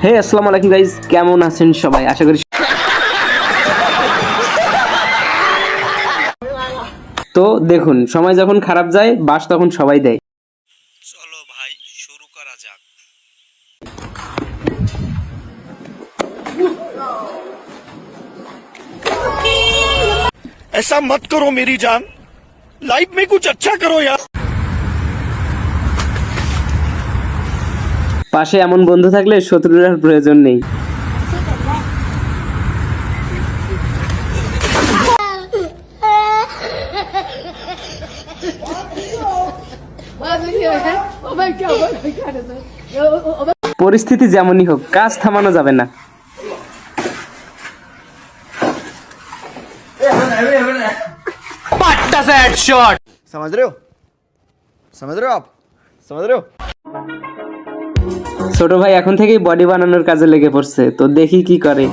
হে আসসালামু আলাইকুম গাইস, কেমন আছেন সবাই? আশা করি তো দেখুন, সময় যখন খারাপ যায় বাস তখন সবাই দেয়। চলো ভাই শুরু করা যাক। ऐसा मत करो मेरी जान, लाइफ में कुछ अच्छा करो यार। পাশে এমন বন্ধু থাকলে শত্রুর আর প্রয়োজন নেই। পরিস্থিতি যেমনই হোক, কাজ থামানো যাবে না। समझ रहे हो? समझ रहे हो आप? समझ रहे हो? ছোট ভাই এখন থেকেই বডি বানানোর কাজে লেগে পড়ছে, তো দেখি কি করে।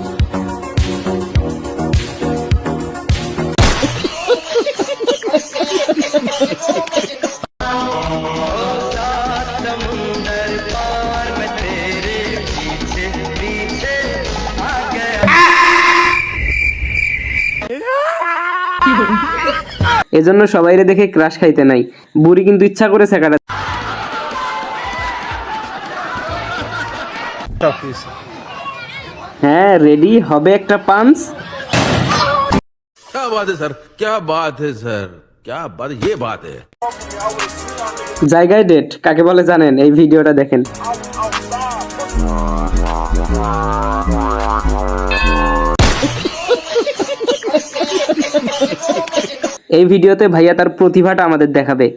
এজন্য সবাইরে দেখে ক্রাশ খাইতে নাই, বুড়ি কিন্তু ইচ্ছা করে সেকাটা। হ্যাঁ, রেডি হবে একটা পাঞ্চ। क्या बात है सर, क्या बात है सर, क्या बात, ये बात है। জায়গায় ডেট কাকে বলে জানেন? এই ভিডিওটা দেখেন। এই ভিডিওতে ভাইয়া তার প্রতিভাটা আমাদের দেখাবে।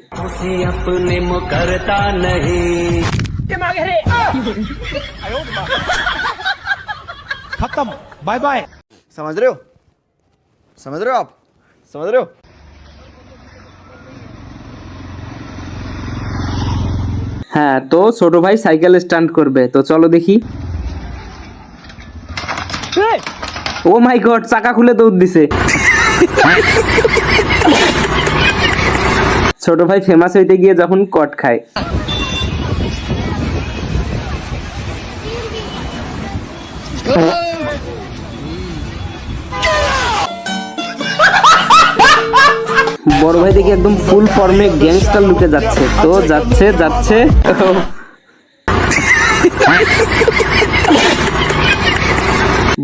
खत्म, बाय बाय। समझ रहे हो? समझ रहे हो आप? समझ रहे हो? হ্যাঁ, তো ছোট ভাই সাইকেল স্টান্ট করবে, তো চলো দেখি। ও মাই গড, চাকা খুলে দৌড় দিছে। ছোট ভাই ফেমাস হইতে গিয়ে যখন কট খায়। বড় ভাই দেখি একদম ফুল ফর্মে গ্যাংস্টার লুকে যাচ্ছে, তো যাচ্ছে যাচ্ছে।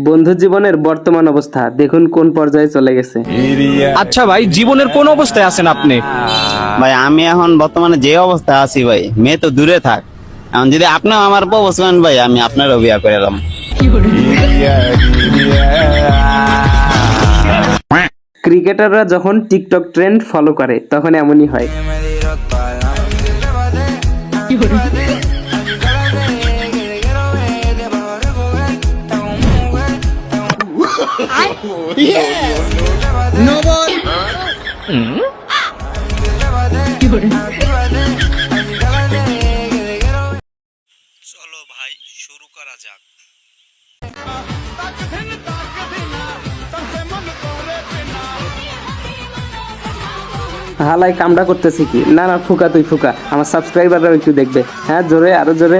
বন্ধু জীবনের বর্তমান অবস্থা দেখুন কোন পর্যায়ে চলে গেছে। আচ্ছা ভাই, জীবনের কোন অবস্থায় আছেন আপনি? ভাই আমি এখন বর্তমানে যে অবস্থায় আছি ভাই, মেয়ে তো দূরে থাক, এখন যদি আপনিও আমার প্রপোজ করেন ভাই, আমি আপনারও বিয়া করে এলাম। ক্রিকেটাররা যখন টিকটক ট্রেন্ড ফলো করে তখন এমনই হয়। চলো ভাই শুরু করা যাক। হালাই কামড়া করতেছি কি? না না, ফুকা তুই ফুকা, আমার সাবস্ক্রাইবাররা একটু দেখবে। হ্যাঁ, জোরে, আরো জোরে।